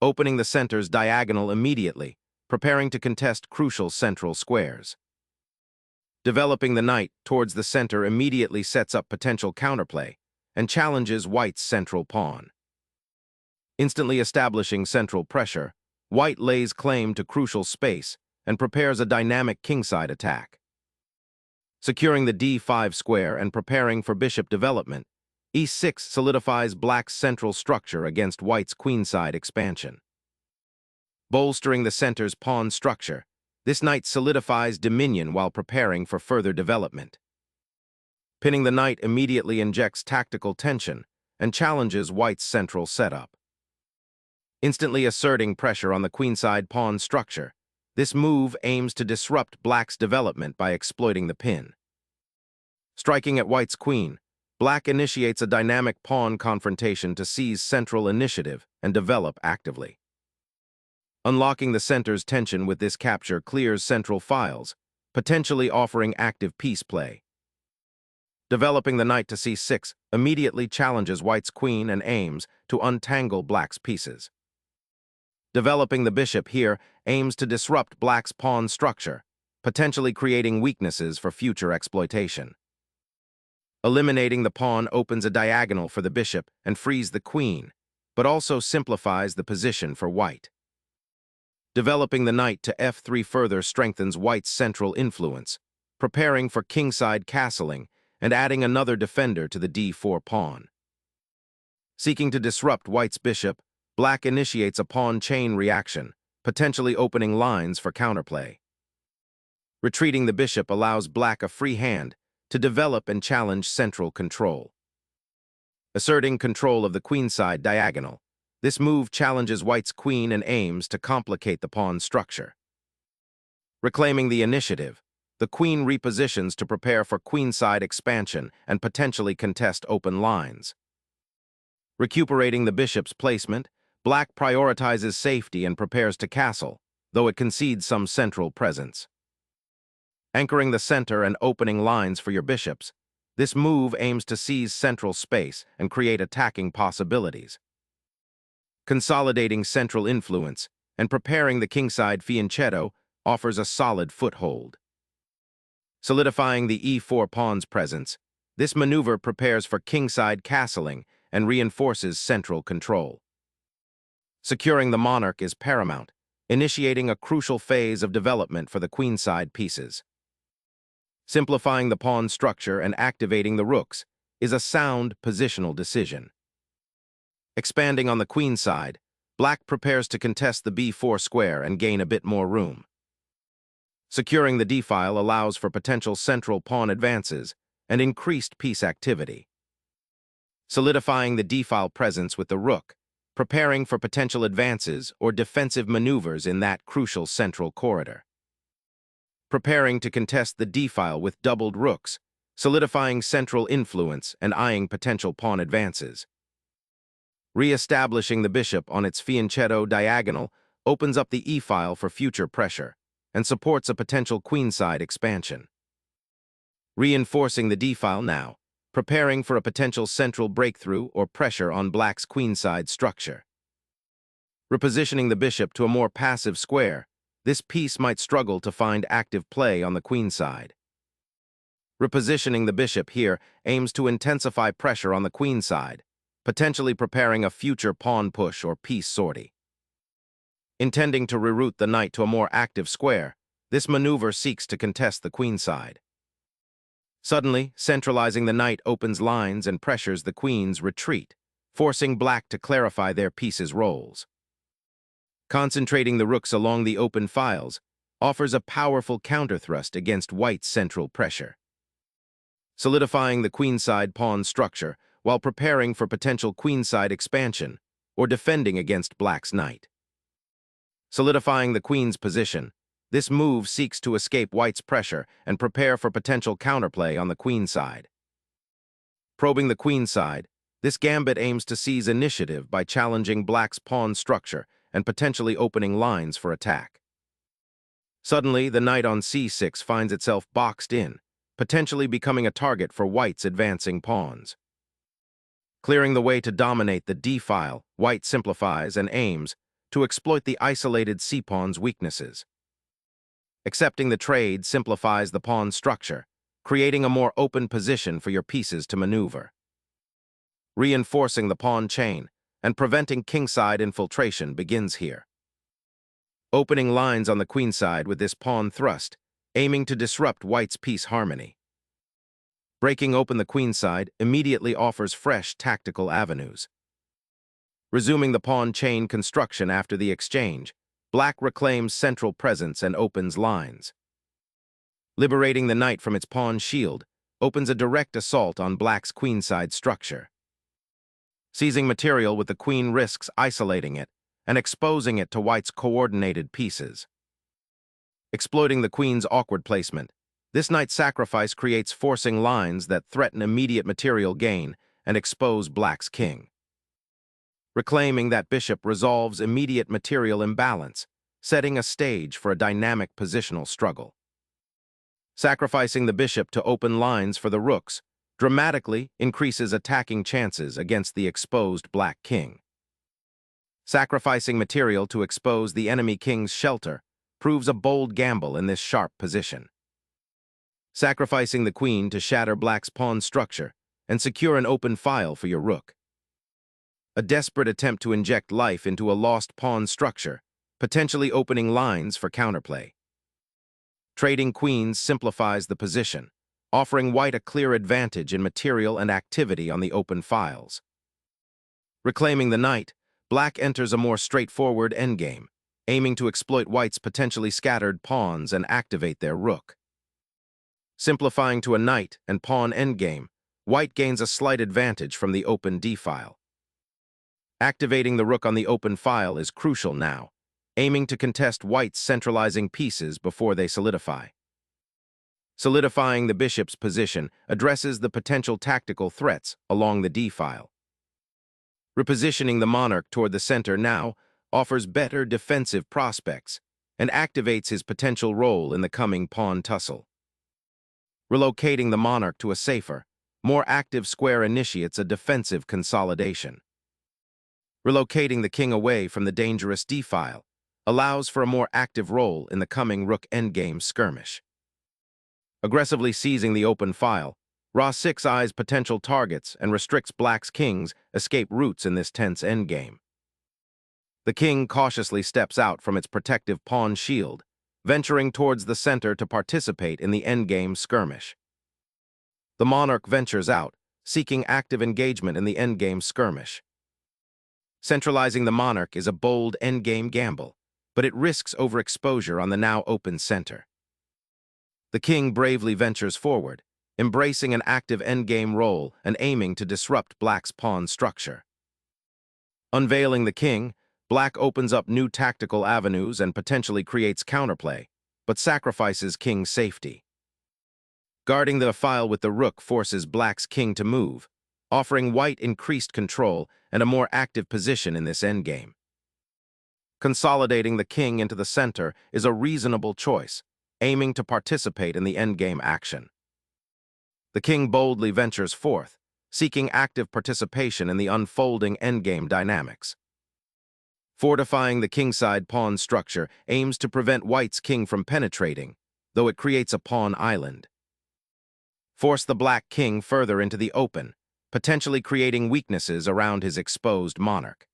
opening the center's diagonal immediately, preparing to contest crucial central squares. Developing the knight towards the center immediately sets up potential counterplay and challenges white's central pawn. Instantly establishing central pressure, white lays claim to crucial space and prepares a dynamic kingside attack. Securing the d5 square and preparing for bishop development, e6 solidifies black's central structure against white's queenside expansion. Bolstering the center's pawn structure, this knight solidifies dominion while preparing for further development. Pinning the knight immediately injects tactical tension and challenges white's central setup. Instantly asserting pressure on the queenside pawn structure, this move aims to disrupt black's development by exploiting the pin. Striking at white's queen, black initiates a dynamic pawn confrontation to seize central initiative and develop actively. Unlocking the center's tension with this capture clears central files, potentially offering active piece play. Developing the knight to c6 immediately challenges white's queen and aims to untangle black's pieces. Developing the bishop here aims to disrupt black's pawn structure, potentially creating weaknesses for future exploitation. Eliminating the pawn opens a diagonal for the bishop and frees the queen, but also simplifies the position for white. Developing the knight to f3 further strengthens white's central influence, preparing for kingside castling and adding another defender to the d4 pawn. Seeking to disrupt white's bishop, black initiates a pawn chain reaction, potentially opening lines for counterplay. Retreating the bishop allows black a free hand to develop and challenge central control. Asserting control of the queenside diagonal, this move challenges white's queen and aims to complicate the pawn structure. Reclaiming the initiative, the queen repositions to prepare for queenside expansion and potentially contest open lines. Recuperating the bishop's placement, black prioritizes safety and prepares to castle, though it concedes some central presence. Anchoring the center and opening lines for your bishops, this move aims to seize central space and create attacking possibilities. Consolidating central influence and preparing the kingside fianchetto offers a solid foothold. Solidifying the e4 pawn's presence, this maneuver prepares for kingside castling and reinforces central control. Securing the monarch is paramount, initiating a crucial phase of development for the queenside pieces. Simplifying the pawn structure and activating the rooks is a sound positional decision. Expanding on the queen side, black prepares to contest the b4 square and gain a bit more room. Securing the d-file allows for potential central pawn advances and increased piece activity. Solidifying the d-file presence with the rook, preparing for potential advances or defensive maneuvers in that crucial central corridor. Preparing to contest the d-file with doubled rooks, solidifying central influence and eyeing potential pawn advances. Re-establishing the bishop on its fianchetto diagonal opens up the e-file for future pressure and supports a potential queenside expansion. Reinforcing the d-file now, preparing for a potential central breakthrough or pressure on black's queenside structure. Repositioning the bishop to a more passive square, this piece might struggle to find active play on the queenside. Repositioning the bishop here aims to intensify pressure on the queenside, potentially preparing a future pawn push or piece sortie. Intending to reroute the knight to a more active square, this maneuver seeks to contest the queenside. Suddenly, centralizing the knight opens lines and pressures the queen's retreat, forcing black to clarify their piece's roles. Concentrating the rooks along the open files offers a powerful counterthrust against white's central pressure. Solidifying the queenside pawn structure while preparing for potential queenside expansion or defending against black's knight. Solidifying the queen's position, this move seeks to escape white's pressure and prepare for potential counterplay on the queen side. Probing the queen side, this gambit aims to seize initiative by challenging black's pawn structure and potentially opening lines for attack. Suddenly, the knight on c6 finds itself boxed in, potentially becoming a target for white's advancing pawns. Clearing the way to dominate the d-file, white simplifies and aims to exploit the isolated c-pawn's weaknesses. Accepting the trade simplifies the pawn structure, creating a more open position for your pieces to maneuver. Reinforcing the pawn chain and preventing kingside infiltration begins here. Opening lines on the queenside with this pawn thrust, aiming to disrupt white's piece harmony. Breaking open the queenside immediately offers fresh tactical avenues. Resuming the pawn chain construction after the exchange, black reclaims central presence and opens lines. Liberating the knight from its pawn shield opens a direct assault on black's queenside structure. Seizing material with the queen risks isolating it and exposing it to white's coordinated pieces. Exploiting the queen's awkward placement, this knight's sacrifice creates forcing lines that threaten immediate material gain and expose black's king. Reclaiming that bishop resolves immediate material imbalance, setting a stage for a dynamic positional struggle. Sacrificing the bishop to open lines for the rooks dramatically increases attacking chances against the exposed black king. Sacrificing material to expose the enemy king's shelter proves a bold gamble in this sharp position. Sacrificing the queen to shatter black's pawn structure and secure an open file for your rook. A desperate attempt to inject life into a lost pawn structure, potentially opening lines for counterplay. Trading queens simplifies the position, offering white a clear advantage in material and activity on the open files. Reclaiming the knight, black enters a more straightforward endgame, aiming to exploit white's potentially scattered pawns and activate their rook. Simplifying to a knight and pawn endgame, white gains a slight advantage from the open d-file. Activating the rook on the open file is crucial now, aiming to contest white's centralizing pieces before they solidify. Solidifying the bishop's position addresses the potential tactical threats along the d-file. Repositioning the monarch toward the center now offers better defensive prospects and activates his potential role in the coming pawn tussle. Relocating the monarch to a safer, more active square initiates a defensive consolidation. Relocating the king away from the dangerous d-file allows for a more active role in the coming rook endgame skirmish. Aggressively seizing the open file, Ra6 eyes potential targets and restricts black's king's escape routes in this tense endgame. The king cautiously steps out from its protective pawn shield, venturing towards the center to participate in the endgame skirmish. The monarch ventures out, seeking active engagement in the endgame skirmish. Centralizing the monarch is a bold endgame gamble, but it risks overexposure on the now open center. The king bravely ventures forward, embracing an active endgame role and aiming to disrupt black's pawn structure. Unveiling the king, black opens up new tactical avenues and potentially creates counterplay, but sacrifices king's safety. Guarding the file with the rook forces black's king to move, offering white increased control and a more active position in this endgame. Consolidating the king into the center is a reasonable choice, aiming to participate in the endgame action. The king boldly ventures forth, seeking active participation in the unfolding endgame dynamics. Fortifying the kingside pawn structure aims to prevent white's king from penetrating, though it creates a pawn island. Force the black king further into the open, potentially creating weaknesses around his exposed monarch.